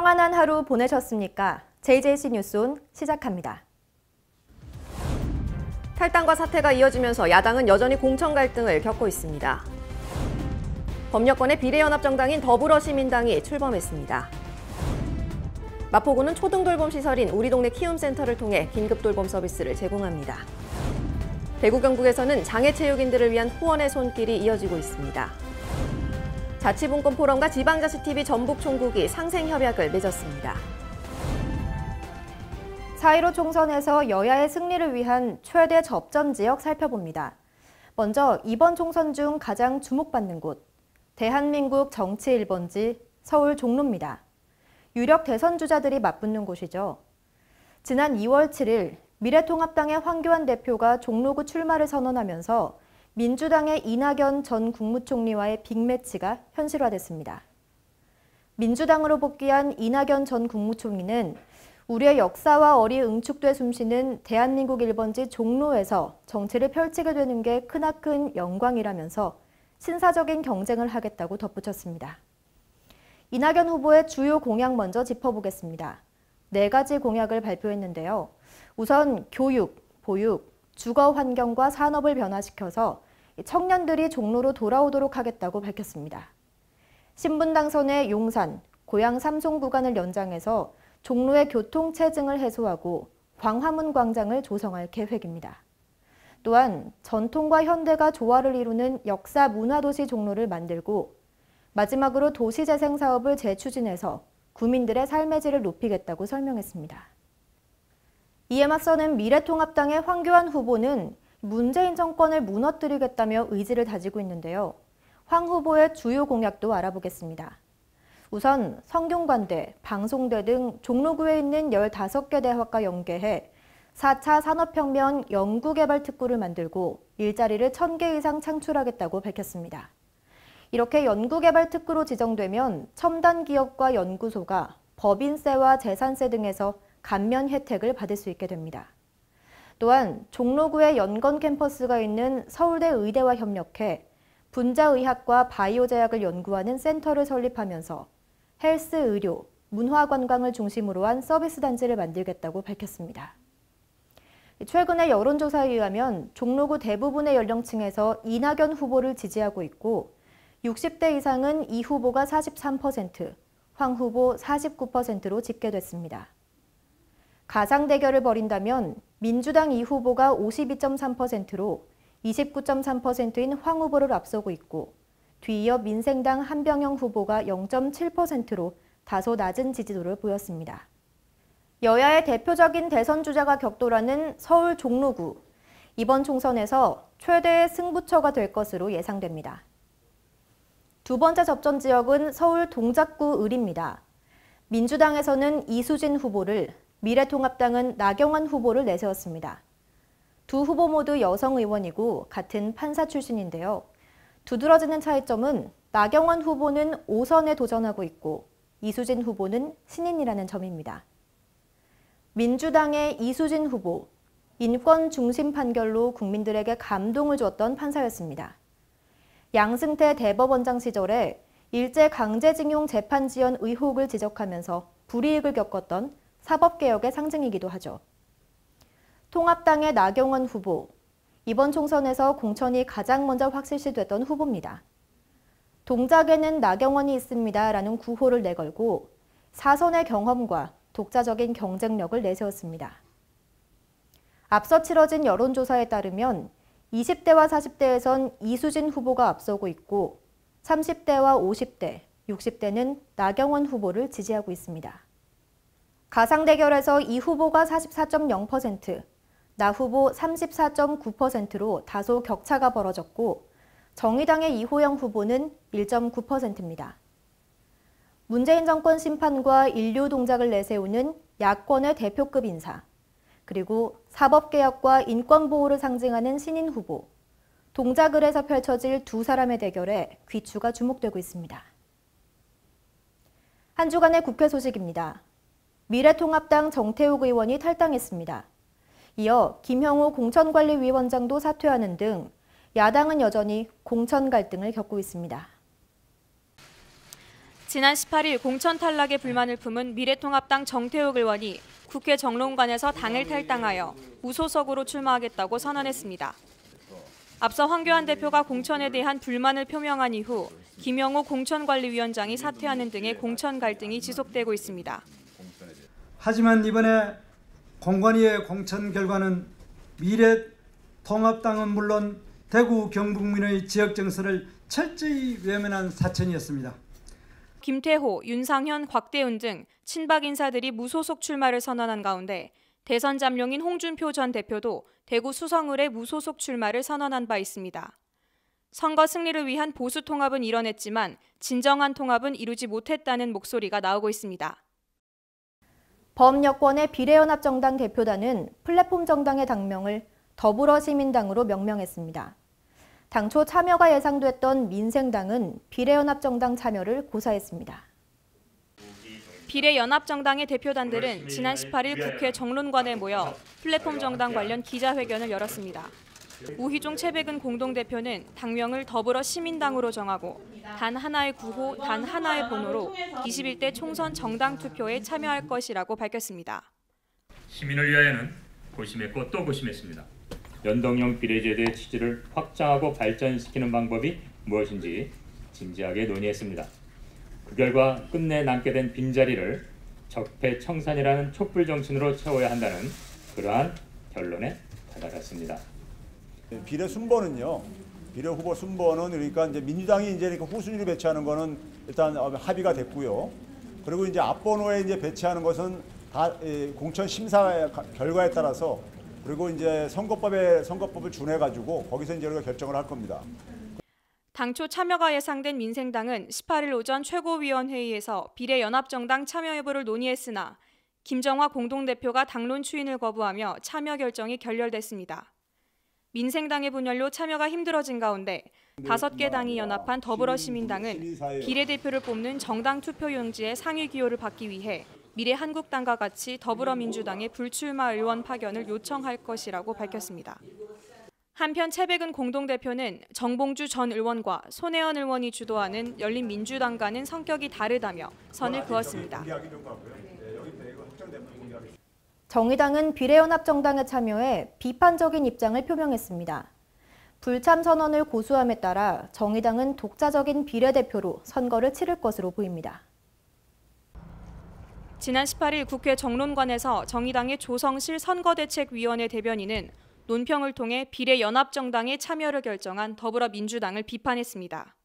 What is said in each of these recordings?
평안한 하루 보내셨습니까? JJC 뉴스온 시작합니다. 탈당과 사퇴가 이어지면서 야당은 여전히 공천 갈등을 겪고 있습니다. 법여권의 비례연합정당인 더불어시민당이 출범했습니다. 마포구는 초등돌봄 시설인 우리 동네 키움센터를 통해 긴급돌봄 서비스를 제공합니다. 대구 경북에서는 장애체육인들을 위한 후원의 손길이 이어지고 있습니다. 자치분권 포럼과 지방자치TV 전북총국이 상생협약을 맺었습니다. 4.15 총선에서 여야의 승리를 위한 최대 접전 지역 살펴봅니다. 먼저 이번 총선 중 가장 주목받는 곳, 대한민국 정치 1번지 서울 종로입니다. 유력 대선 주자들이 맞붙는 곳이죠. 지난 2월 7일 미래통합당의 황교안 대표가 종로구 출마를 선언하면서 민주당의 이낙연 전 국무총리와의 빅매치가 현실화됐습니다. 민주당으로 복귀한 이낙연 전 국무총리는 우리의 역사와 어리 응축돼 숨쉬는 대한민국 1번지 종로에서 정치를 펼치게 되는 게 크나큰 영광이라면서 신사적인 경쟁을 하겠다고 덧붙였습니다. 이낙연 후보의 주요 공약 먼저 짚어보겠습니다. 4가지 공약을 발표했는데요. 우선 교육, 보육, 주거 환경과 산업을 변화시켜서 청년들이 종로로 돌아오도록 하겠다고 밝혔습니다. 신분 당선의 용산, 고양 삼송 구간을 연장해서 종로의 교통체증을 해소하고 광화문 광장을 조성할 계획입니다. 또한 전통과 현대가 조화를 이루는 역사 문화도시 종로를 만들고 마지막으로 도시재생 사업을 재추진해서 구민들의 삶의 질을 높이겠다고 설명했습니다. 이에 맞서는 미래통합당의 황교안 후보는 문재인 정권을 무너뜨리겠다며 의지를 다지고 있는데요. 황 후보의 주요 공약도 알아보겠습니다. 우선 성균관대, 방송대 등 종로구에 있는 15개 대학과 연계해 4차 산업혁명 연구개발특구를 만들고 일자리를 1,000개 이상 창출하겠다고 밝혔습니다. 이렇게 연구개발특구로 지정되면 첨단 기업과 연구소가 법인세와 재산세 등에서 감면 혜택을 받을 수 있게 됩니다. 또한 종로구에 연건 캠퍼스가 있는 서울대 의대와 협력해 분자의학과 바이오제약을 연구하는 센터를 설립하면서 헬스 의료, 문화관광을 중심으로 한 서비스 단지를 만들겠다고 밝혔습니다. 최근의 여론조사에 의하면 종로구 대부분의 연령층에서 이낙연 후보를 지지하고 있고 60대 이상은 이 후보가 43%, 황 후보 49%로 집계됐습니다. 가상 대결을 벌인다면 민주당 이 후보가 52.3%로 29.3%인 황 후보를 앞서고 있고 뒤이어 민생당 한병영 후보가 0.7%로 다소 낮은 지지도를 보였습니다. 여야의 대표적인 대선 주자가 격돌하는 서울 종로구. 이번 총선에서 최대의 승부처가 될 것으로 예상됩니다. 두 번째 접전 지역은 서울 동작구 을입니다. 민주당에서는 이수진 후보를, 미래통합당은 나경원 후보를 내세웠습니다. 두 후보 모두 여성 의원이고 같은 판사 출신인데요. 두드러지는 차이점은 나경원 후보는 5선에 도전하고 있고 이수진 후보는 신인이라는 점입니다. 민주당의 이수진 후보, 인권 중심 판결로 국민들에게 감동을 줬던 판사였습니다. 양승태 대법원장 시절에 일제 강제징용 재판 지연 의혹을 지적하면서 불이익을 겪었던 사법개혁의 상징이기도 하죠. 통합당의 나경원 후보, 이번 총선에서 공천이 가장 먼저 확실시됐던 후보입니다. 동작에는 나경원이 있습니다라는 구호를 내걸고 4선의 경험과 독자적인 경쟁력을 내세웠습니다. 앞서 치러진 여론조사에 따르면 20대와 40대에선 이수진 후보가 앞서고 있고 30대와 50대, 60대는 나경원 후보를 지지하고 있습니다. 가상 대결에서 이 후보가 44.0%, 나 후보 34.9%로 다소 격차가 벌어졌고 정의당의 이호영 후보는 1.9%입니다. 문재인 정권 심판과 인류 동작을 내세우는 야권의 대표급 인사, 그리고 사법개혁과 인권보호를 상징하는 신인 후보, 동작을에서 펼쳐질 두 사람의 대결에 귀추가 주목되고 있습니다. 한 주간의 국회 소식입니다. 미래통합당 정태욱 의원이 탈당했습니다. 이어 김형우 공천관리위원장도 사퇴하는 등 야당은 여전히 공천 갈등을 겪고 있습니다. 지난 18일 공천 탈락의 불만을 품은 미래통합당 정태욱 의원이 국회 정론관에서 당을 탈당하여 무소속으로 출마하겠다고 선언했습니다. 앞서 황교안 대표가 공천에 대한 불만을 표명한 이후 김영호 공천관리위원장이 사퇴하는 등의 공천 갈등이 지속되고 있습니다. 하지만 이번에 공관위의 공천 결과는 미래통합당은 물론 대구 경북민의 지역 정서를 철저히 외면한 사천이었습니다. 김태호, 윤상현, 곽대훈 등 친박 인사들이 무소속 출마를 선언한 가운데 대선 잠룡인 홍준표 전 대표도 대구 수성을의 무소속 출마를 선언한 바 있습니다. 선거 승리를 위한 보수 통합은 이뤄냈지만 진정한 통합은 이루지 못했다는 목소리가 나오고 있습니다. 범여권의 비례연합정당 대표단은 플랫폼 정당의 당명을 더불어시민당으로 명명했습니다. 당초 참여가 예상됐던 민생당은 비례연합정당 참여를 고사했습니다. 비례연합정당의 대표단들은 지난 18일 국회 정론관에 모여 플랫폼 정당 관련 기자회견을 열었습니다. 우희종 채백은 공동대표는 당명을 더불어시민당으로 정하고 단 하나의 구호, 단 하나의 번호로 21대 총선 정당 투표에 참여할 것이라고 밝혔습니다. 시민을 위하여는 고심했고 또 고심했습니다. 연동형 비례제도의 취지를 확장하고 발전시키는 방법이 무엇인지 진지하게 논의했습니다. 그 결과 끝내 남게 된 빈자리를 적폐청산이라는 촛불 정신으로 채워야 한다는 그러한 결론에 다다랐습니다. 비례 순번은요. 비례 후보 순번은 그러니까 이제 민주당이 이제 후순위로 배치하는 거는 일단 합의가 됐고요. 그리고 이제 앞번호에 이제 배치하는 것은 다 공천 심사 결과에 따라서 그리고 이제 선거법을 준해 가지고 거기서 이제 우리가 결정을 할 겁니다. 당초 참여가 예상된 민생당은 18일 오전 최고위원회의에서 비례연합정당 참여 여부를 논의했으나 김정화 공동대표가 당론 추인을 거부하며 참여 결정이 결렬됐습니다. 민생당의 분열로 참여가 힘들어진 가운데 5개 당이 연합한 더불어시민당은 비례대표를 뽑는 정당 투표용지의 상위 기호를 받기 위해 미래한국당과 같이 더불어민주당의 불출마 의원 파견을 요청할 것이라고 밝혔습니다. 한편 채백은 공동대표는 정봉주 전 의원과 손혜원 의원이 주도하는 열린민주당과는 성격이 다르다며 선을 그었습니다. 정의당은 비례연합정당에 참여해 비판적인 입장을 표명했습니다. 불참 선언을 고수함에 따라 정의당은 독자적인 비례대표로 선거를 치를 것으로 보입니다. 지난 18일 국회 정론관에서 정의당의 조성실 선거대책위원회 대변인은 논평을 통해 비례연합정당의 참여를 결정한 더불어민주당을 비판했습니다.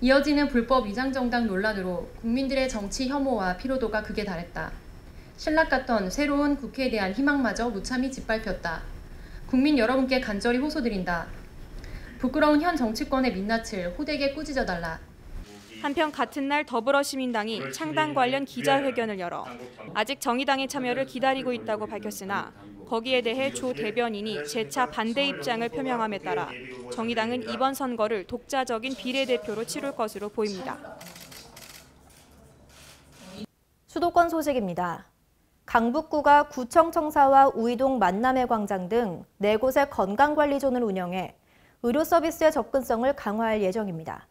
이어지는 불법 위장정당 논란으로 국민들의 정치 혐오와 피로도가 극에 달했다. 신락 같던 새로운 국회에 대한 희망마저 무참히 짓밟혔다. 국민 여러분께 간절히 호소드린다. 부끄러운 현 정치권의 민낯을 호되게 꾸짖어달라. 한편 같은 날 더불어시민당이 창당 관련 기자회견을 열어 아직 정의당의 참여를 기다리고 있다고 밝혔으나 거기에 대해 조 대변인이 재차 반대 입장을 표명함에 따라 정의당은 이번 선거를 독자적인 비례대표로 치룰 것으로 보입니다. 수도권 소식입니다. 강북구가 구청청사와 우이동 만남의 광장 등 4곳의 건강관리존을 운영해 의료 서비스의 접근성을 강화할 예정입니다.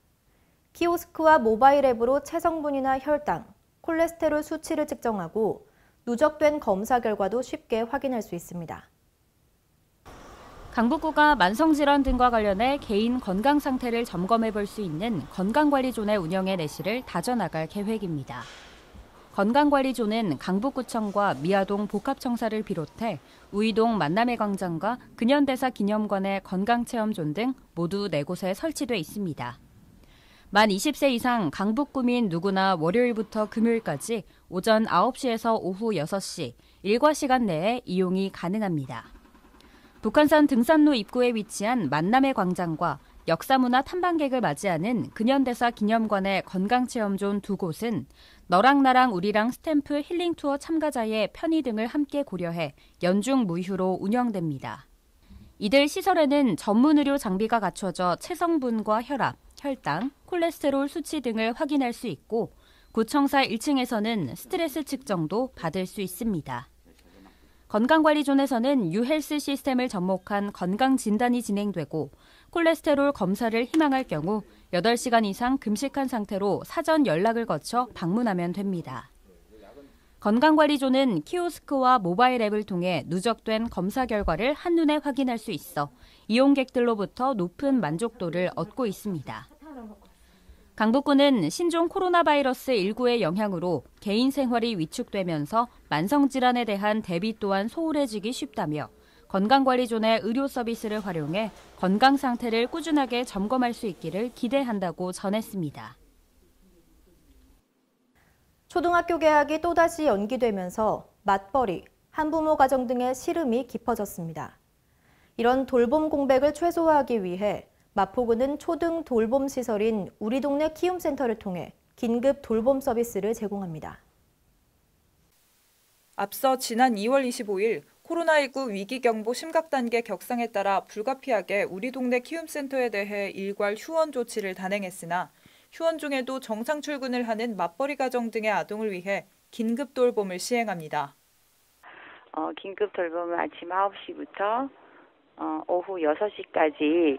키오스크와 모바일 앱으로 체성분이나 혈당, 콜레스테롤 수치를 측정하고 누적된 검사 결과도 쉽게 확인할 수 있습니다. 강북구가 만성질환 등과 관련해 개인 건강 상태를 점검해 볼 수 있는 건강관리존의 운영의 내실을 다져나갈 계획입니다. 건강관리존은 강북구청과 미아동 복합청사를 비롯해 우이동 만남의 광장과 근현대사 기념관의 건강체험존 등 모두 4곳에 설치돼 있습니다. 만 20세 이상 강북구민 누구나 월요일부터 금요일까지 오전 9시에서 오후 6시, 일과 시간 내에 이용이 가능합니다. 북한산 등산로 입구에 위치한 만남의 광장과 역사문화 탐방객을 맞이하는 근현대사 기념관의 건강체험존 2곳은 너랑 나랑 우리랑 스탬프 힐링 투어 참가자의 편의 등을 함께 고려해 연중 무휴로 운영됩니다. 이들 시설에는 전문 의료 장비가 갖춰져 체성분과 혈압, 혈당, 콜레스테롤 수치 등을 확인할 수 있고 구청사 1층에서는 스트레스 측정도 받을 수 있습니다. 건강관리존에서는 유헬스 시스템을 접목한 건강진단이 진행되고 콜레스테롤 검사를 희망할 경우 8시간 이상 금식한 상태로 사전 연락을 거쳐 방문하면 됩니다. 건강관리존은 키오스크와 모바일 앱을 통해 누적된 검사 결과를 한눈에 확인할 수 있어 이용객들로부터 높은 만족도를 얻고 있습니다. 강북구는 신종 코로나 바이러스 19의 영향으로 개인 생활이 위축되면서 만성질환에 대한 대비 또한 소홀해지기 쉽다며 건강관리존의 의료 서비스를 활용해 건강 상태를 꾸준하게 점검할 수 있기를 기대한다고 전했습니다. 초등학교 개학이 또다시 연기되면서 맞벌이, 한부모 가정 등의 시름이 깊어졌습니다. 이런 돌봄 공백을 최소화하기 위해 마포구는 초등 돌봄 시설인 우리 동네 키움센터를 통해 긴급 돌봄 서비스를 제공합니다. 앞서 지난 2월 25일 코로나19 위기경보 심각단계 격상에 따라 불가피하게 우리 동네 키움센터에 대해 일괄 휴원 조치를 단행했으나 휴원 중에도 정상 출근을 하는 맞벌이 가정 등의 아동을 위해 긴급 돌봄을 시행합니다. 긴급 돌봄은 아침 9시부터 오후 6시까지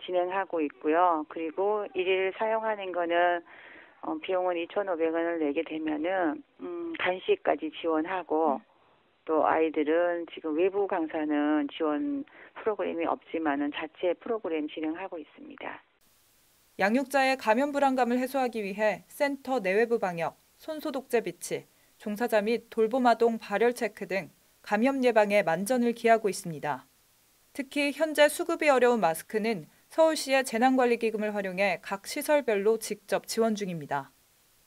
진행하고 있고요. 그리고 일일 사용하는 거는 비용은 2,500원을 내게 되면은 간식까지 지원하고 또 아이들은 지금 외부 강사는 지원 프로그램이 없지만은 자체 프로그램 진행하고 있습니다. 양육자의 감염 불안감을 해소하기 위해 센터 내외부 방역, 손소독제 비치, 종사자 및 돌봄 아동 발열 체크 등 감염 예방에 만전을 기하고 있습니다. 특히 현재 수급이 어려운 마스크는 서울시의 재난관리기금을 활용해 각 시설별로 직접 지원 중입니다.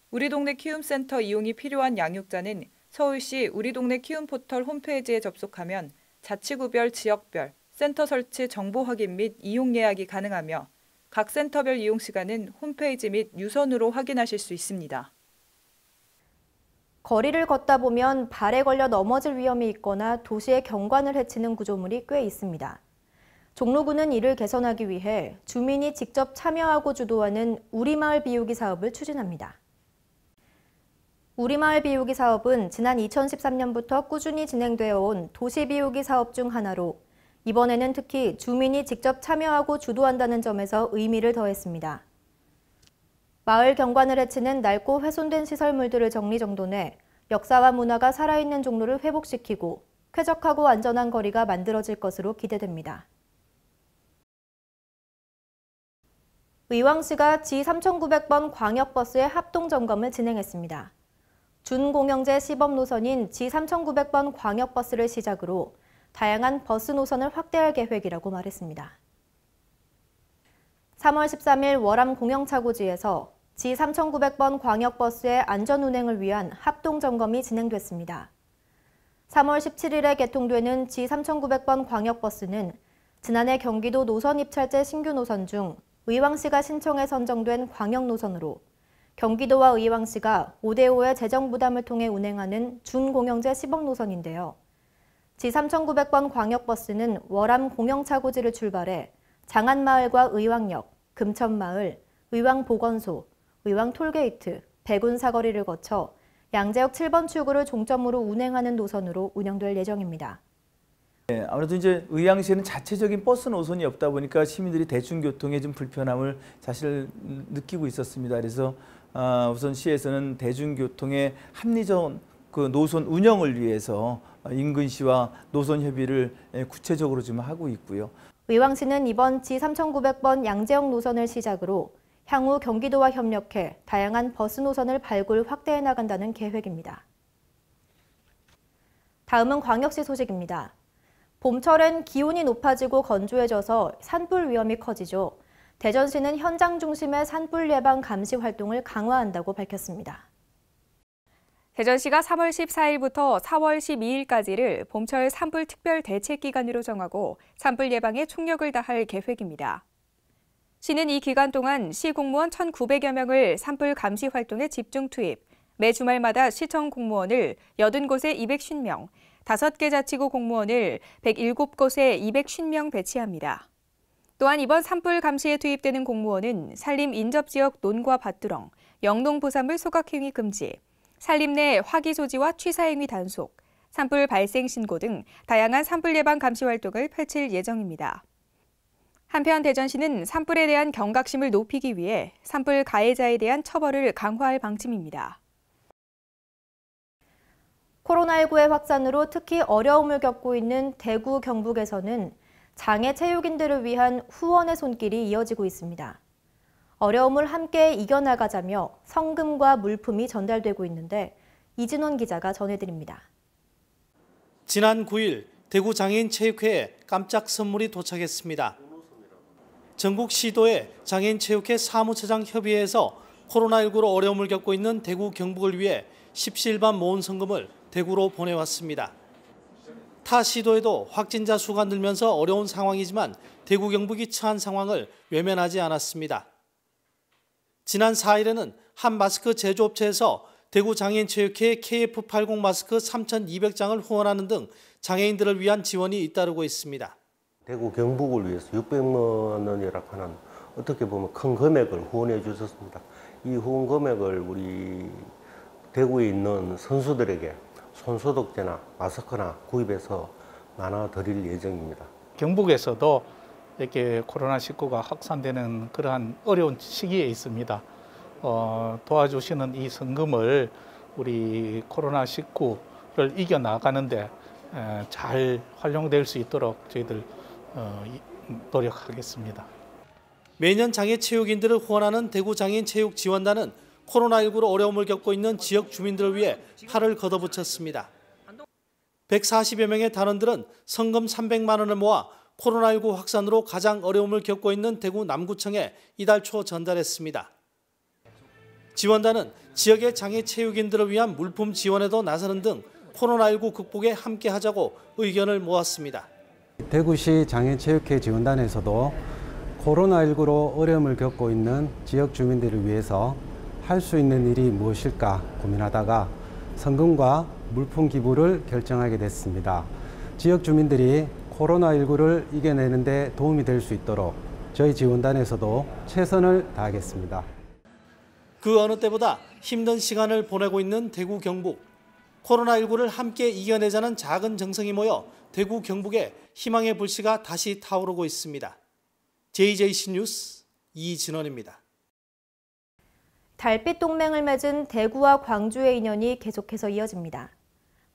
우리 동네 키움센터 이용이 필요한 양육자는 서울시 우리 동네 키움 포털 홈페이지에 접속하면 자치구별 지역별 센터 설치 정보 확인 및 이용 예약이 가능하며 각 센터별 이용 시간은 홈페이지 및 유선으로 확인하실 수 있습니다. 거리를 걷다 보면 발에 걸려 넘어질 위험이 있거나 도시의 경관을 해치는 구조물이 꽤 있습니다. 종로구는 이를 개선하기 위해 주민이 직접 참여하고 주도하는 우리마을 비우기 사업을 추진합니다. 우리마을 비우기 사업은 지난 2013년부터 꾸준히 진행되어 온 도시 비우기 사업 중 하나로 이번에는 특히 주민이 직접 참여하고 주도한다는 점에서 의미를 더했습니다. 마을 경관을 해치는 낡고 훼손된 시설물들을 정리정돈해 역사와 문화가 살아있는 종로를 회복시키고 쾌적하고 안전한 거리가 만들어질 것으로 기대됩니다. 의왕시가 G3900번 광역버스의 합동점검을 진행했습니다. 준공영제 시범 노선인 G3900번 광역버스를 시작으로 다양한 버스 노선을 확대할 계획이라고 말했습니다. 3월 13일 월암 공영차고지에서 G3900번 광역버스의 안전운행을 위한 합동점검이 진행됐습니다. 3월 17일에 개통되는 G3900번 광역버스는 지난해 경기도 노선 입찰제 신규 노선 중 의왕시가 신청해 선정된 광역노선으로 경기도와 의왕시가 5대5의 재정 부담을 통해 운행하는 준공영제 시범 노선인데요. G3900번 광역버스는 월암 공영차고지를 출발해 장안마을과 의왕역, 금천마을, 의왕보건소, 의왕톨게이트, 백운사거리를 거쳐 양재역 7번 출구를 종점으로 운행하는 노선으로 운영될 예정입니다. 네, 아무래도 이제 의왕시에는 자체적인 버스 노선이 없다 보니까 시민들이 대중교통에 좀 불편함을 사실 느끼고 있었습니다. 그래서 우선 시에서는 대중교통의 합리적 그 노선 운영을 위해서 인근시와 노선 협의를 구체적으로 좀 하고 있고요. 의왕시는 이번 G3900번 양재역 노선을 시작으로 향후 경기도와 협력해 다양한 버스 노선을 발굴 확대해 나간다는 계획입니다. 다음은 광역시 소식입니다. 봄철엔 기온이 높아지고 건조해져서 산불 위험이 커지죠. 대전시는 현장 중심의 산불 예방 감시 활동을 강화한다고 밝혔습니다. 대전시가 3월 14일부터 4월 12일까지를 봄철 산불 특별 대책 기간으로 정하고 산불 예방에 총력을 다할 계획입니다. 시는 이 기간 동안 시 공무원 1,900여 명을 산불 감시 활동에 집중 투입, 매 주말마다 시청 공무원을 80곳에 250명, 5개 자치구 공무원을 107곳에 250명 배치합니다. 또한 이번 산불 감시에 투입되는 공무원은 산림 인접지역 논과 밭두렁, 영농부산물 소각행위 금지, 산림 내 화기 소지와 취사행위 단속, 산불 발생 신고 등 다양한 산불 예방 감시 활동을 펼칠 예정입니다. 한편 대전시는 산불에 대한 경각심을 높이기 위해 산불 가해자에 대한 처벌을 강화할 방침입니다. 코로나19의 확산으로 특히 어려움을 겪고 있는 대구, 경북에서는 장애 체육인들을 위한 후원의 손길이 이어지고 있습니다. 어려움을 함께 이겨나가자며 성금과 물품이 전달되고 있는데 이진원 기자가 전해드립니다. 지난 9일 대구 장애인 체육회에 깜짝 선물이 도착했습니다. 전국 시도의 장애인 체육회 사무처장 협의회에서 코로나19로 어려움을 겪고 있는 대구, 경북을 위해 십시일반 모은 성금을 대구로 보내왔습니다. 타 시도에도 확진자 수가 늘면서 어려운 상황이지만 대구, 경북이 처한 상황을 외면하지 않았습니다. 지난 4일에는 한 마스크 제조업체에서 대구 장애인체육회 KF80 마스크 3,200장을 후원하는 등 장애인들을 위한 지원이 잇따르고 있습니다. 대구, 경북을 위해서 600만 원이라고 하는 어떻게 보면 큰 금액을 후원해 주셨습니다. 이 후원 금액을 우리 대구에 있는 선수들에게 손소독제나 마스크나 구입해서 나눠드릴 예정입니다. 경북에서도 이렇게 코로나19가 확산되는 그러한 어려운 시기에 있습니다. 도와주시는 이 성금을 우리 코로나19를 이겨나가는데 잘 활용될 수 있도록 저희들 노력하겠습니다. 매년 장애 체육인들을 후원하는 대구 장애인 체육 지원단은 코로나19로 어려움을 겪고 있는 지역 주민들을 위해 팔을 걷어붙였습니다. 140여 명의 단원들은 성금 300만 원을 모아 코로나19 확산으로 가장 어려움을 겪고 있는 대구 남구청에 이달 초 전달했습니다. 지원단은 지역의 장애 체육인들을 위한 물품 지원에도 나서는 등 코로나19 극복에 함께하자고 의견을 모았습니다. 대구시 장애체육회 지원단에서도 코로나19로 어려움을 겪고 있는 지역 주민들을 위해서 할 수 있는 일이 무엇일까 고민하다가 성금과 물품 기부를 결정하게 됐습니다. 지역 주민들이 코로나19를 이겨내는 데 도움이 될 수 있도록 저희 지원단에서도 최선을 다하겠습니다. 그 어느 때보다 힘든 시간을 보내고 있는 대구, 경북. 코로나19를 함께 이겨내자는 작은 정성이 모여 대구, 경북에 희망의 불씨가 다시 타오르고 있습니다. JJC 뉴스 이진원입니다. 달빛 동맹을 맺은 대구와 광주의 인연이 계속해서 이어집니다.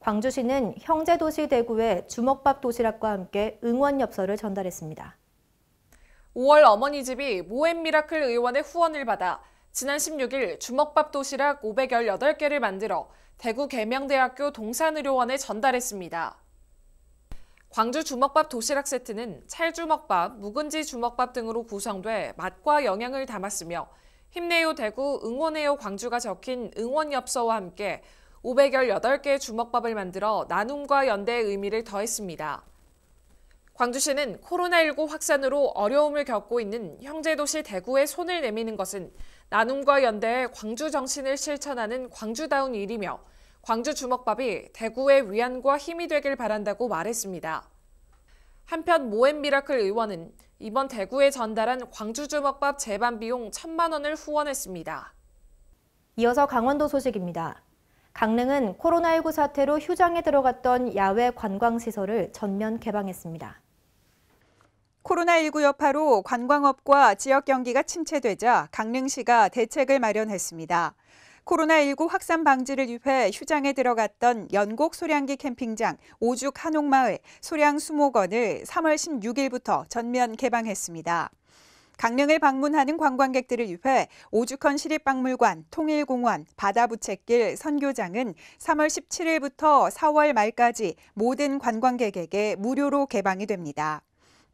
광주시는 형제도시 대구에 주먹밥 도시락과 함께 응원 엽서를 전달했습니다. 5월 어머니집이 모엠 미라클 의원의 후원을 받아 지난 16일 주먹밥 도시락 518개를 만들어 대구 계명대학교 동산의료원에 전달했습니다. 광주 주먹밥 도시락 세트는 찰주먹밥, 묵은지 주먹밥 등으로 구성돼 맛과 영양을 담았으며 힘내요 대구, 응원해요 광주가 적힌 응원 엽서와 함께 518개 주먹밥을 만들어 나눔과 연대의 의미를 더했습니다. 광주시는 코로나19 확산으로 어려움을 겪고 있는 형제도시 대구에 손을 내미는 것은 나눔과 연대의 광주 정신을 실천하는 광주다운 일이며 광주 주먹밥이 대구의 위안과 힘이 되길 바란다고 말했습니다. 한편 모엠 미라클 의원은 이번 대구에 전달한 광주 주먹밥 재반 비용 1,000만 원을 후원했습니다. 이어서 강원도 소식입니다. 강릉은 코로나19 사태로 휴장에 들어갔던 야외 관광시설을 전면 개방했습니다. 코로나19 여파로 관광업과 지역 경기가 침체되자 강릉시가 대책을 마련했습니다. 코로나19 확산 방지를 위해 휴장에 들어갔던 연곡 소량기 캠핑장, 오죽 한옥마을, 소량 수목원을 3월 16일부터 전면 개방했습니다. 강릉을 방문하는 관광객들을 위해 오죽헌 시립박물관, 통일공원, 바다부채길, 선교장은 3월 17일부터 4월 말까지 모든 관광객에게 무료로 개방이 됩니다.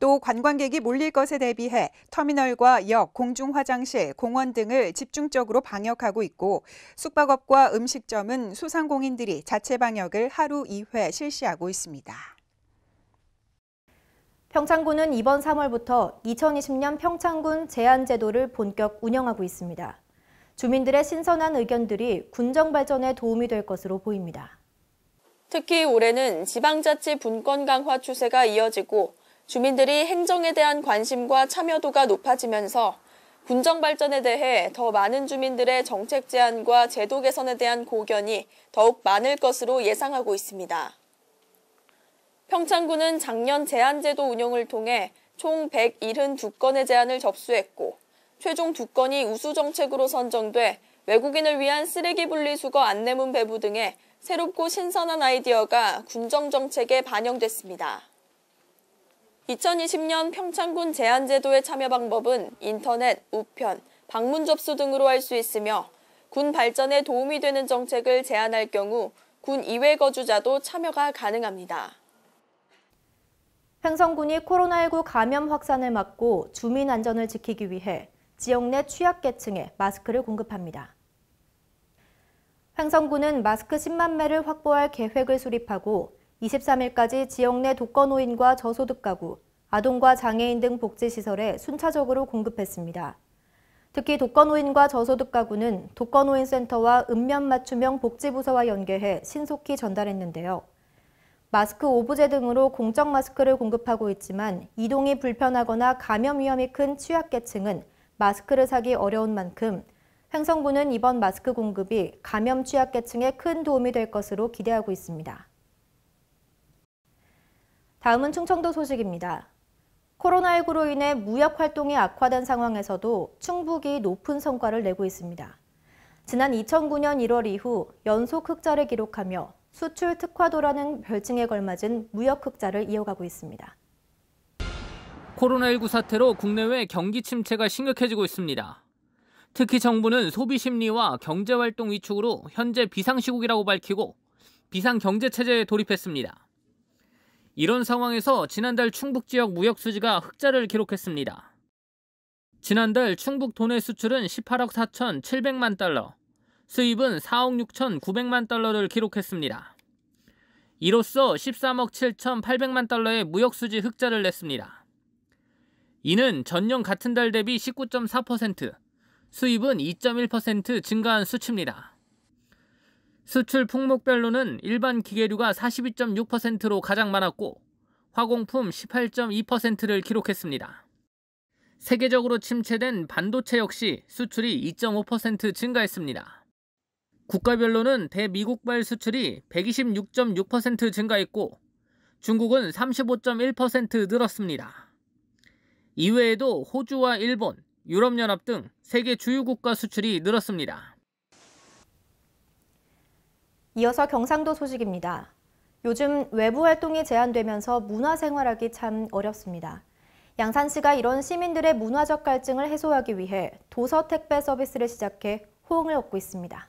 또 관광객이 몰릴 것에 대비해 터미널과 역, 공중화장실, 공원 등을 집중적으로 방역하고 있고 숙박업과 음식점은 소상공인들이 자체 방역을 하루 2회 실시하고 있습니다. 평창군은 이번 3월부터 2020년 평창군 제한제도를 본격 운영하고 있습니다. 주민들의 신선한 의견들이 군정 발전에 도움이 될 것으로 보입니다. 특히 올해는 지방자치 분권 강화 추세가 이어지고 주민들이 행정에 대한 관심과 참여도가 높아지면서 군정 발전에 대해 더 많은 주민들의 정책 제안과 제도 개선에 대한 고견이 더욱 많을 것으로 예상하고 있습니다. 평창군은 작년 제한제도 운영을 통해 총 172건의 제안을 접수했고 최종 2건이 우수 정책으로 선정돼 외국인을 위한 쓰레기 분리수거 안내문 배부 등의 새롭고 신선한 아이디어가 군정 정책에 반영됐습니다. 2020년 평창군 제한제도의 참여 방법은 인터넷, 우편, 방문 접수 등으로 할 수 있으며 군 발전에 도움이 되는 정책을 제안할 경우 군 이외 거주자도 참여가 가능합니다. 횡성군이 코로나19 감염 확산을 막고 주민 안전을 지키기 위해 지역 내 취약계층에 마스크를 공급합니다. 횡성군은 마스크 10만 매를 확보할 계획을 수립하고 23일까지 지역 내 독거노인과 저소득 가구, 아동과 장애인 등 복지시설에 순차적으로 공급했습니다. 특히 독거노인과 저소득 가구는 독거노인센터와 읍면맞춤형 복지부서와 연계해 신속히 전달했는데요. 마스크 오브제 등으로 공적 마스크를 공급하고 있지만 이동이 불편하거나 감염 위험이 큰 취약계층은 마스크를 사기 어려운 만큼 횡성군은 이번 마스크 공급이 감염 취약계층에 큰 도움이 될 것으로 기대하고 있습니다. 다음은 충청도 소식입니다. 코로나19로 인해 무역 활동이 악화된 상황에서도 충북이 높은 성과를 내고 있습니다. 지난 2009년 1월 이후 연속 흑자를 기록하며 수출 특화도라는 별칭에 걸맞은 무역 흑자를 이어가고 있습니다. 코로나19 사태로 국내외 경기 침체가 심각해지고 있습니다. 특히 정부는 소비 심리와 경제활동 위축으로 현재 비상시국이라고 밝히고 비상경제체제에 돌입했습니다. 이런 상황에서 지난달 충북 지역 무역 수지가 흑자를 기록했습니다. 지난달 충북 도내 수출은 18억 4,700만 달러, 수입은 4억 6,900만 달러를 기록했습니다. 이로써 13억 7,800만 달러의 무역 수지 흑자를 냈습니다. 이는 전년 같은 달 대비 19.4%, 수입은 2.1% 증가한 수치입니다. 수출 품목별로는 일반 기계류가 42.6%로 가장 많았고 화공품 18.2%를 기록했습니다. 세계적으로 침체된 반도체 역시 수출이 2.5% 증가했습니다. 국가별로는 대미국발 수출이 126.6% 증가했고 중국은 35.1% 늘었습니다. 이외에도 호주와 일본, 유럽연합 등 세계 주요 국가 수출이 늘었습니다. 이어서 경상도 소식입니다. 요즘 외부 활동이 제한되면서 문화생활하기 참 어렵습니다. 양산시가 이런 시민들의 문화적 갈증을 해소하기 위해 도서 택배 서비스를 시작해 호응을 얻고 있습니다.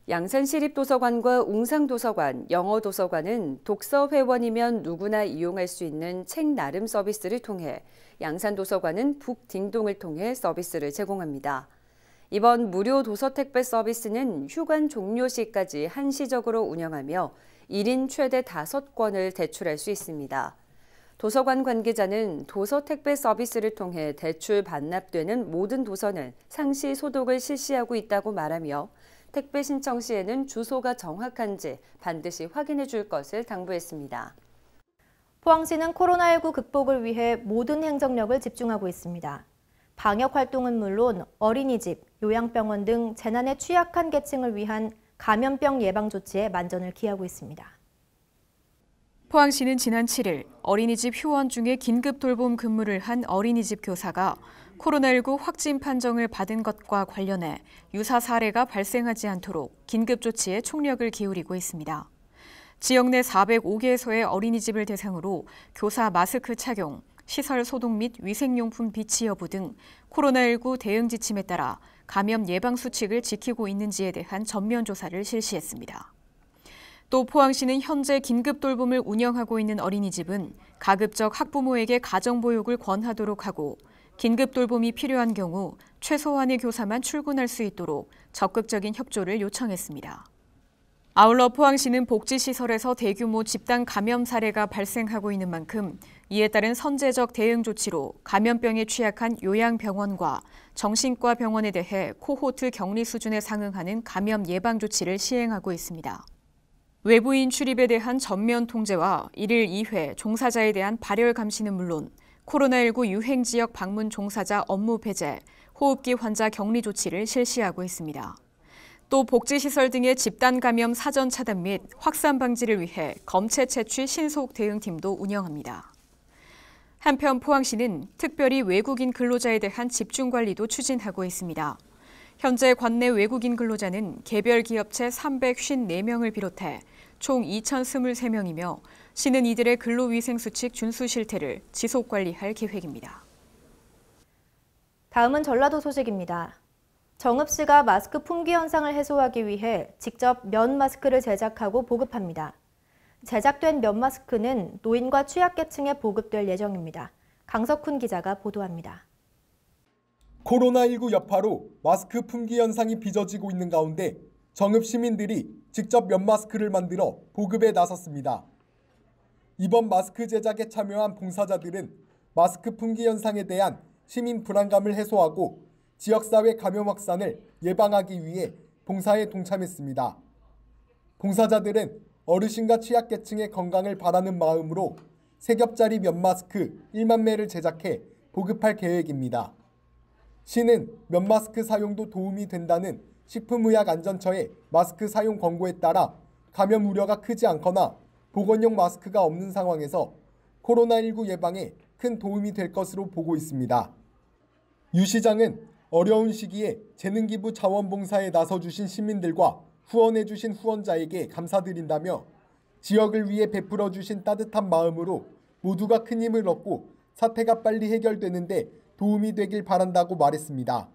양산시립도서관과 웅상도서관, 영어도서관은 독서회원이면 누구나 이용할 수 있는 책 나름 서비스를 통해 양산도서관은 북딩동을 통해 서비스를 제공합니다. 이번 무료 도서 택배 서비스는 휴관 종료 시까지 한시적으로 운영하며 1인 최대 5권을 대출할 수 있습니다. 도서관 관계자는 도서 택배 서비스를 통해 대출 반납되는 모든 도서는 상시 소독을 실시하고 있다고 말하며 택배 신청 시에는 주소가 정확한지 반드시 확인해 줄 것을 당부했습니다. 포항시는 코로나19 극복을 위해 모든 행정력을 집중하고 있습니다. 방역 활동은 물론 어린이집, 요양병원 등 재난에 취약한 계층을 위한 감염병 예방 조치에 만전을 기하고 있습니다. 포항시는 지난 7일 어린이집 휴원 중에 긴급 돌봄 근무를 한 어린이집 교사가 코로나19 확진 판정을 받은 것과 관련해 유사 사례가 발생하지 않도록 긴급 조치에 총력을 기울이고 있습니다. 지역 내 405개소의 어린이집을 대상으로 교사 마스크 착용, 시설 소독 및 위생용품 비치 여부 등 코로나19 대응 지침에 따라 감염 예방 수칙을 지키고 있는지에 대한 전면 조사를 실시했습니다. 또 포항시는 현재 긴급 돌봄을 운영하고 있는 어린이집은 가급적 학부모에게 가정보육을 권하도록 하고 긴급 돌봄이 필요한 경우 최소한의 교사만 출근할 수 있도록 적극적인 협조를 요청했습니다. 아울러 포항시는 복지시설에서 대규모 집단 감염 사례가 발생하고 있는 만큼 이에 따른 선제적 대응 조치로 감염병에 취약한 요양병원과 정신과 병원에 대해 코호트 격리 수준에 상응하는 감염 예방 조치를 시행하고 있습니다. 외부인 출입에 대한 전면 통제와 1일 2회 종사자에 대한 발열 감시는 물론 코로나19 유행 지역 방문 종사자 업무 배제, 호흡기 환자 격리 조치를 실시하고 있습니다. 또 복지시설 등의 집단 감염 사전 차단 및 확산 방지를 위해 검체 채취 신속 대응팀도 운영합니다. 한편 포항시는 특별히 외국인 근로자에 대한 집중 관리도 추진하고 있습니다. 현재 관내 외국인 근로자는 개별 기업체 354명을 비롯해 총 2,023명이며 시는 이들의 근로위생수칙 준수 실태를 지속 관리할 계획입니다. 다음은 전라도 소식입니다. 정읍시가 마스크 품귀 현상을 해소하기 위해 직접 면 마스크를 제작하고 보급합니다. 제작된 면 마스크는 노인과 취약계층에 보급될 예정입니다. 강석훈 기자가 보도합니다. 코로나19 여파로 마스크 품귀 현상이 빚어지고 있는 가운데 정읍 시민들이 직접 면 마스크를 만들어 보급에 나섰습니다. 이번 마스크 제작에 참여한 봉사자들은 마스크 품귀 현상에 대한 시민 불안감을 해소하고 지역사회 감염 확산을 예방하기 위해 봉사에 동참했습니다. 봉사자들은 어르신과 취약계층의 건강을 바라는 마음으로 3겹짜리 면 마스크 1만 매를 제작해 보급할 계획입니다. 시는 면 마스크 사용도 도움이 된다는 식품의약안전처의 마스크 사용 권고에 따라 감염 우려가 크지 않거나 보건용 마스크가 없는 상황에서 코로나19 예방에 큰 도움이 될 것으로 보고 있습니다. 유 시장은 어려운 시기에 재능기부 자원봉사에 나서주신 시민들과 후원해주신 후원자에게 감사드린다며 지역을 위해 베풀어주신 따뜻한 마음으로 모두가 큰 힘을 얻고 사태가 빨리 해결되는데 도움이 되길 바란다고 말했습니다.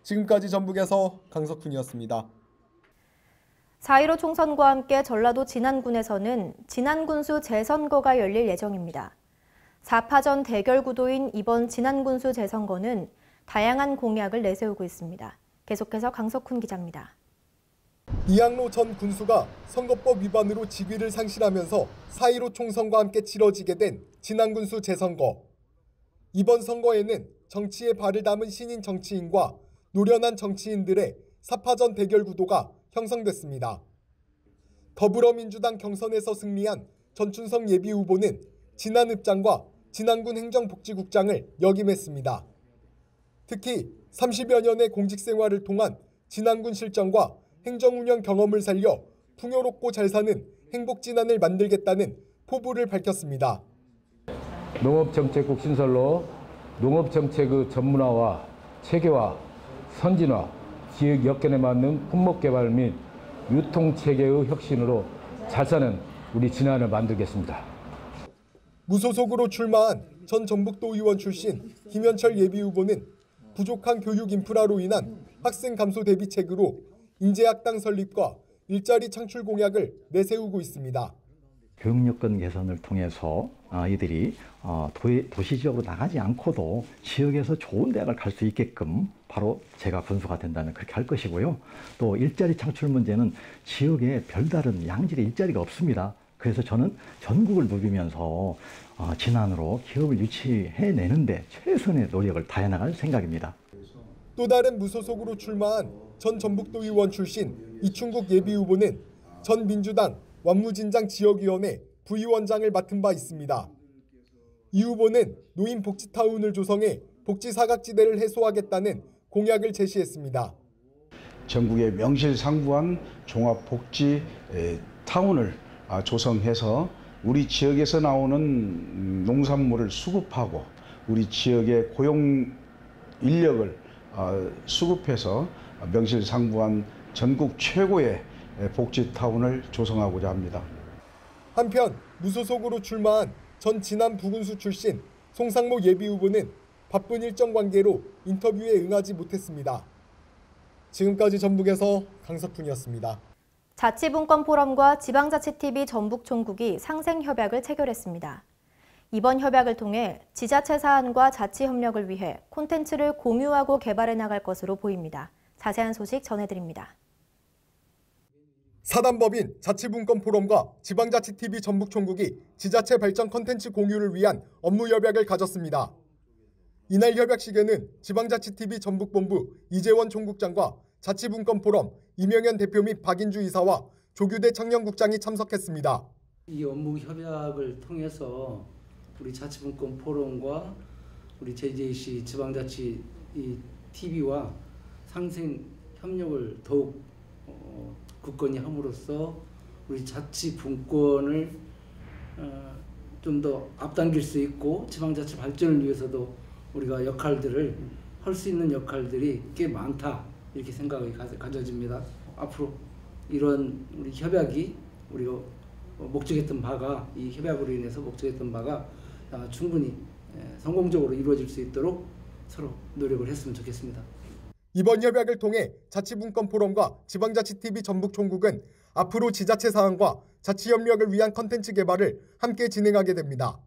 지금까지 전북에서 강석훈이었습니다. 4.15 총선과 함께 전라도 진안군에서는 진안군수 재선거가 열릴 예정입니다. 4파전 대결 구도인 이번 진안군수 재선거는 다양한 공약을 내세우고 있습니다. 계속해서 강석훈 기자입니다. 이양로 전 군수가 선거법 위반으로 직위를 상실하면서 4.15 총선과 함께 치러지게 된 진안군수 재선거. 이번 선거에는 정치에 발을 담은 신인 정치인과 노련한 정치인들의 4파전 대결 구도가 형성됐습니다. 더불어민주당 경선에서 승리한 전춘성 예비후보는 진안읍장과 진안군 행정복지국장을 역임했습니다. 특히 30여 년의 공직생활을 통한 진안군 실정과 행정운영 경험을 살려 풍요롭고 잘 사는 행복진안을 만들겠다는 포부를 밝혔습니다. 농업정책국 신설로 농업정책의 전문화와 체계화, 선진화, 지역 여건에 맞는 품목개발 및 유통체계의 혁신으로 잘 사는 우리 진안을 만들겠습니다. 무소속으로 출마한 전 전북도 의원 출신 김현철 예비후보는 부족한 교육 인프라로 인한 학생 감소 대비책으로 인재학당 설립과 일자리 창출 공약을 내세우고 있습니다. 교육 여건 개선을 통해서 아이들이 도시 지역으로 나가지 않고도 지역에서 좋은 대학을 갈 수 있게끔 바로 제가 군수가 된다면 그렇게 할 것이고요. 또 일자리 창출 문제는 지역에 별다른 양질의 일자리가 없습니다. 그래서 저는 전국을 누비면서 진안으로 기업을 유치해내는데 최선의 노력을 다해나갈 생각입니다. 또 다른 무소속으로 출마한 전 전북도 의원 출신 이충국 예비후보는 전 민주당 완무진장 지역위원회 부위원장을 맡은 바 있습니다. 이 후보는 노인복지타운을 조성해 복지사각지대를 해소하겠다는 공약을 제시했습니다. 전국의 명실상부한 종합복지 타운을 조성해서 우리 지역에서 나오는 농산물을 수급하고 우리 지역의 고용 인력을 수급해서 명실상부한 전국 최고의 복지타운을 조성하고자 합니다. 한편 무소속으로 출마한 전 진안 부군수 출신 송상모 예비후보는 바쁜 일정 관계로 인터뷰에 응하지 못했습니다. 지금까지 전북에서 강석훈이었습니다. 자치분권 포럼과 지방자치TV 전북총국이 상생협약을 체결했습니다. 이번 협약을 통해 지자체 사안과 자치 협력을 위해 콘텐츠를 공유하고 개발해 나갈 것으로 보입니다. 자세한 소식 전해드립니다. 사단법인 자치분권 포럼과 지방자치TV 전북총국이 지자체 발전 콘텐츠 공유를 위한 업무 협약을 가졌습니다. 이날 협약식에는 지방자치TV 전북본부 이재원 총국장과 자치분권 포럼 이명현 대표 및 박인주 이사와 조규대 청년국장이 참석했습니다. 이 업무 협약을 통해서 우리 자치분권 포럼과 우리 JJC 지방자치 TV와 상생 협력을 더욱 굳건히 함으로써 우리 자치 분권을 좀 더 앞당길 수 있고 지방자치 발전을 위해서도 우리가 역할들을 할 수 있는 역할들이 꽤 많다 이렇게 생각이 가져집니다. 앞으로 이런 우리 협약이 우리가 목적했던 바가 이 협약으로 인해서 목적했던 바가 충분히 성공적으로 이루어질 수 있도록 서로 노력을 했으면 좋겠습니다. 이번 협약을 통해 자치분권 포럼과 지방자치TV 전북총국은 앞으로 지자체 사항과 자치협력을 위한 컨텐츠 개발을 함께 진행하게 됩니다.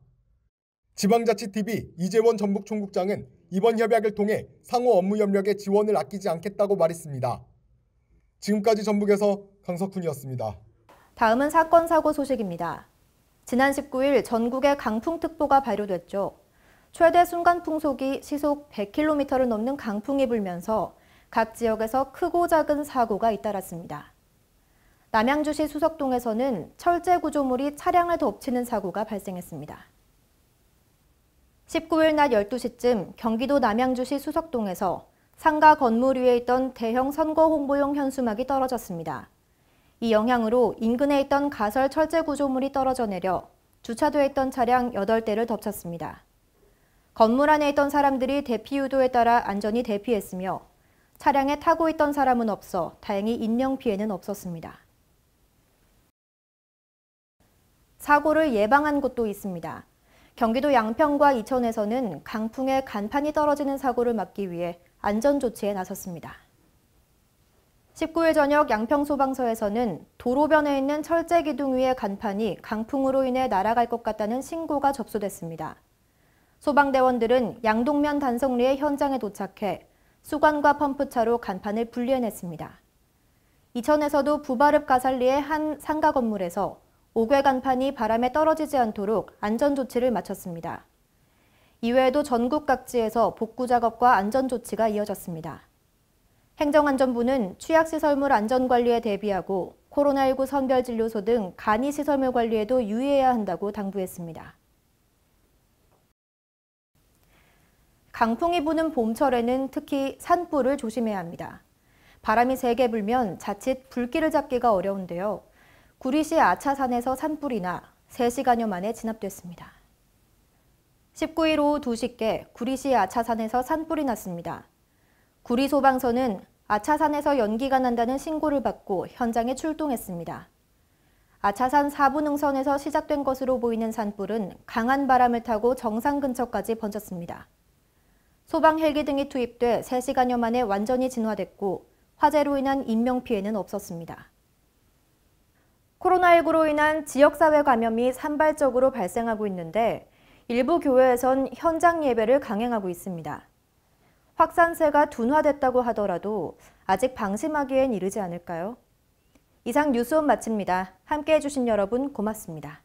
지방자치TV 이재원 전북총국장은 이번 협약을 통해 상호 업무 협력에 지원을 아끼지 않겠다고 말했습니다. 지금까지 전북에서 강석훈이었습니다. 다음은 사건 사고 소식입니다. 지난 19일 전국에 강풍특보가 발효됐죠. 최대 순간 풍속이 시속 100km를 넘는 강풍이 불면서 각 지역에서 크고 작은 사고가 잇따랐습니다. 남양주시 수석동에서는 철제 구조물이 차량을 덮치는 사고가 발생했습니다. 19일 낮 12시쯤 경기도 남양주시 수석동에서 상가 건물 위에 있던 대형 선거 홍보용 현수막이 떨어졌습니다. 이 영향으로 인근에 있던 가설 철제 구조물이 떨어져 내려 주차돼 있던 차량 8대를 덮쳤습니다. 건물 안에 있던 사람들이 대피 유도에 따라 안전히 대피했으며 차량에 타고 있던 사람은 없어 다행히 인명피해는 없었습니다. 사고를 예방한 곳도 있습니다. 경기도 양평과 이천에서는 강풍에 간판이 떨어지는 사고를 막기 위해 안전조치에 나섰습니다. 19일 저녁 양평소방서에서는 도로변에 있는 철제 기둥 위의 간판이 강풍으로 인해 날아갈 것 같다는 신고가 접수됐습니다. 소방대원들은 양동면 단성리의 현장에 도착해 수관과 펌프차로 간판을 분리해냈습니다. 이천에서도 부바릅 가살리의 한 상가 건물에서 옥외 간판이 바람에 떨어지지 않도록 안전조치를 마쳤습니다. 이외에도 전국 각지에서 복구 작업과 안전조치가 이어졌습니다. 행정안전부는 취약시설물 안전관리에 대비하고 코로나19 선별진료소 등 간이시설물 관리에도 유의해야 한다고 당부했습니다. 강풍이 부는 봄철에는 특히 산불을 조심해야 합니다. 바람이 세게 불면 자칫 불길을 잡기가 어려운데요. 구리시 아차산에서 산불이 나 3시간여 만에 진압됐습니다. 19일 오후 2시께 구리시 아차산에서 산불이 났습니다. 구리소방서는 아차산에서 연기가 난다는 신고를 받고 현장에 출동했습니다. 아차산 4부 능선에서 시작된 것으로 보이는 산불은 강한 바람을 타고 정상 근처까지 번졌습니다. 소방 헬기 등이 투입돼 3시간여 만에 완전히 진화됐고 화재로 인한 인명피해는 없었습니다. 코로나19로 인한 지역사회 감염이 산발적으로 발생하고 있는데 일부 교회에선 현장 예배를 강행하고 있습니다. 확산세가 둔화됐다고 하더라도 아직 방심하기엔 이르지 않을까요? 이상 뉴스원 마칩니다. 함께해 주신 여러분 고맙습니다.